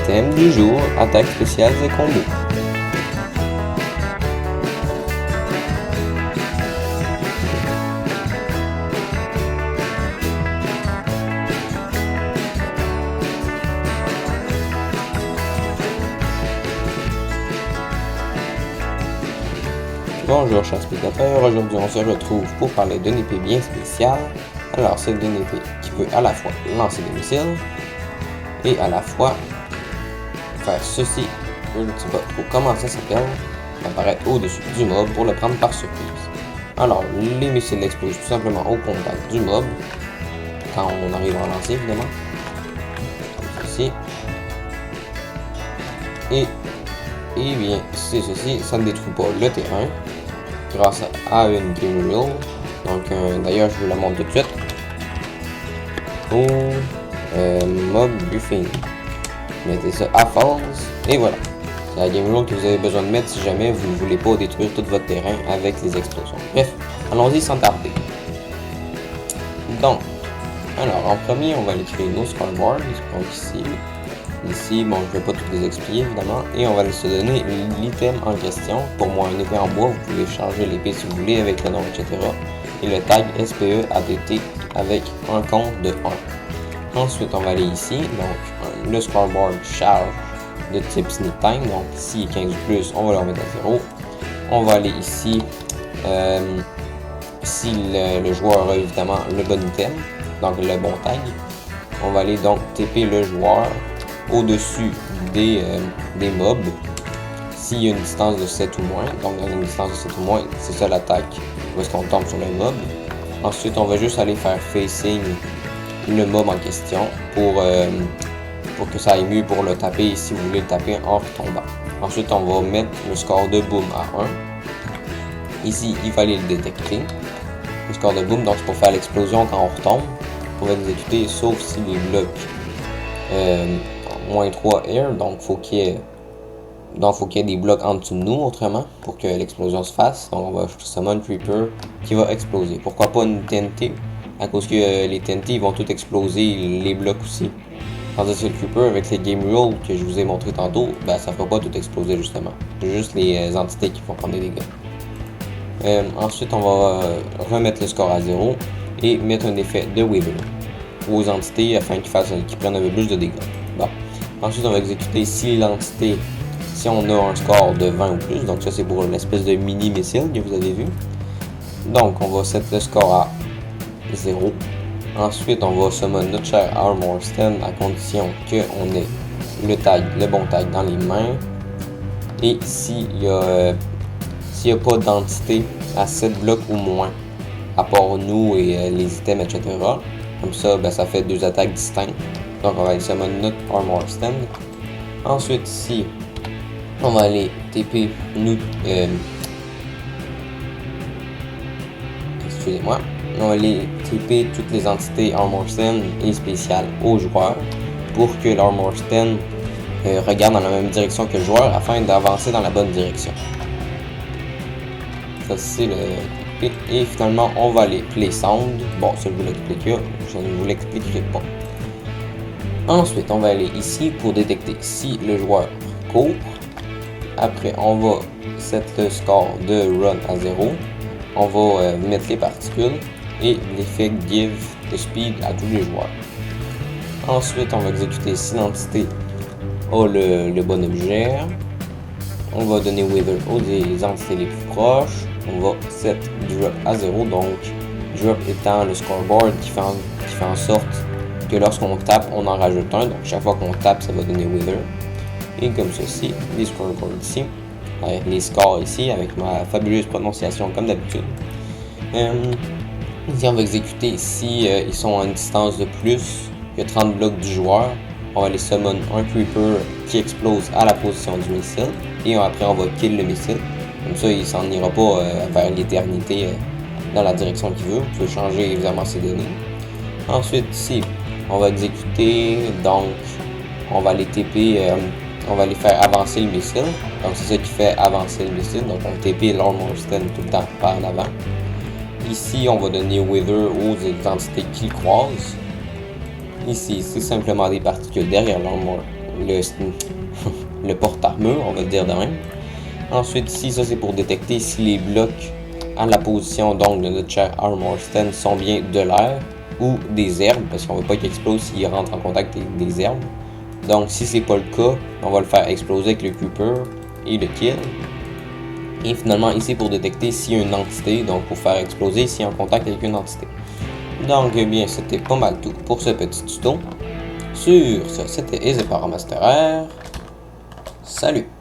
Item du jour, attaque spéciale et combo. Bonjour chers spectateurs, aujourd'hui on se retrouve pour parler d'une épée bien spéciale. Alors c'est une épée qui peut à la fois lancer des missiles et à la fois faire ceci. Je ne sais pas trop comment ça s'appelle, apparaître au-dessus du mob pour le prendre par surprise. Alors les missiles explosent tout simplement au contact du mob, quand on arrive à lancer évidemment, comme ceci. Et bien c'est ceci, ça ne détruit pas le terrain grâce à une game rule. Donc d'ailleurs je vous la montre tout de suite. Mob buffing. Mettez ça à false et voilà. C'est la game rule que vous avez besoin de mettre si jamais vous ne voulez pas détruire tout votre terrain avec les explosions. Bref, allons-y sans tarder. Donc, alors en premier on va aller créer nos scoreboards. Donc ici, bon, je ne vais pas toutes les expliquer évidemment, et on va se donner l'item en question. Pour moi, une épée en bois, vous pouvez charger l'épée si vous voulez avec le nom, etc. Et le tag SPE ADT avec un compte de 1. Ensuite, on va aller ici, donc le scoreboard charge de type sneak time, donc si 15 ou plus, on va le remettre à 0. On va aller ici, si le joueur a évidemment le bon item, donc le bon tag, on va aller donc TP le joueur au-dessus des mobs s'il y a une distance de 7 ou moins. Donc dans une distance de 7 ou moins, c'est ça l'attaque où est-ce qu'on tombe sur le mob. Ensuite on va juste aller faire facing le mob en question pour que ça aille mieux pour le taper si vous voulez le taper en retombant. Ensuite on va mettre le score de boom à 1. Ici il fallait le détecter, le score de boom, donc c'est pour faire l'explosion quand on retombe, pour l'exécuter sauf si les blocs moins 3 air, donc faut qu'il y ait des blocs en dessous de nous autrement pour que l'explosion se fasse. Donc on va summon Creeper qui va exploser. Pourquoi pas une TNT? À cause que les TNT vont tout exploser, les blocs aussi. Tandis que le Creeper avec les game rules que je vous ai montré tantôt, ben ça ne va pas tout exploser justement. C'est juste les entités qui vont prendre des dégâts. Ensuite on va remettre le score à 0 et mettre un effet de Wither aux entités afin qu'ils prennent un peu plus de dégâts. Bon. Ensuite, on va exécuter si l'entité, si on a un score de 20 ou plus, donc ça c'est pour une espèce de mini missile que vous avez vu. Donc on va set le score à 0. Ensuite, on va summon notre cher Armor Stand à condition qu'on ait le bon tag dans les mains. Et s'il n'y a pas d'entité à 7 blocs ou moins, à part nous et les items, etc. Comme ça, ben, ça fait 2 attaques distinctes. Donc on va aller summon notre Armor Stand. Ensuite ici, on va aller TP nous. Excusez-moi. On va aller TP toutes les entités Armor Stand et spéciales aux joueurs pour que l'Armor Stand regarde dans la même direction que le joueur afin d'avancer dans la bonne direction. Ça c'est le TP. Et finalement on va aller Play Sound. Bon, ça je vous l'explique, je ne vous l'expliquerai pas. Ensuite, on va aller ici pour détecter si le joueur court. Après, on va set le score de run à 0. On va mettre les particules et l'effet give the speed à tous les joueurs. Ensuite, on va exécuter si l'entité a le bon objet. On va donner Wither aux entités les plus proches. On va set drop à 0. Donc, drop étant le scoreboard qui fait en sorte que lorsqu'on tape, on en rajoute un. Donc chaque fois qu'on tape, ça va donner Wither. Et comme ceci, les scoreboards ici, avec les scores ici, avec ma fabuleuse prononciation comme d'habitude. Ici, on va exécuter si ils sont à une distance de plus que 30 blocs du joueur. On va les summon un Creeper qui explose à la position du missile. Et après, on va kill le missile. Comme ça, il s'en ira pas vers l'éternité dans la direction qu'il veut. Vous pouvez changer évidemment ses données. Ensuite, ici, on va exécuter, donc on va les TP, on va les faire avancer le missile. Donc c'est ça qui fait avancer le missile. Donc on TP l'Armor Stand tout le temps par en avant. Ici on va donner Wither aux entités qui croisent. Ici c'est simplement des particules derrière le porte-armure, on va le dire de même. Ensuite, ici, ça c'est pour détecter si les blocs à la position donc de notre cher Armor Stand sont bien de l'air ou des herbes, parce qu'on ne veut pas qu'il explose s'il rentre en contact avec des herbes. Donc, si c'est pas le cas, on va le faire exploser avec le Creeper et le Kill. Et finalement, ici pour détecter s'il y a une entité, donc pour faire exploser s'il est en contact avec une entité. Donc, eh bien, c'était pas mal tout pour ce petit tuto. Sur ce, c'était Easy Paramaster. Salut!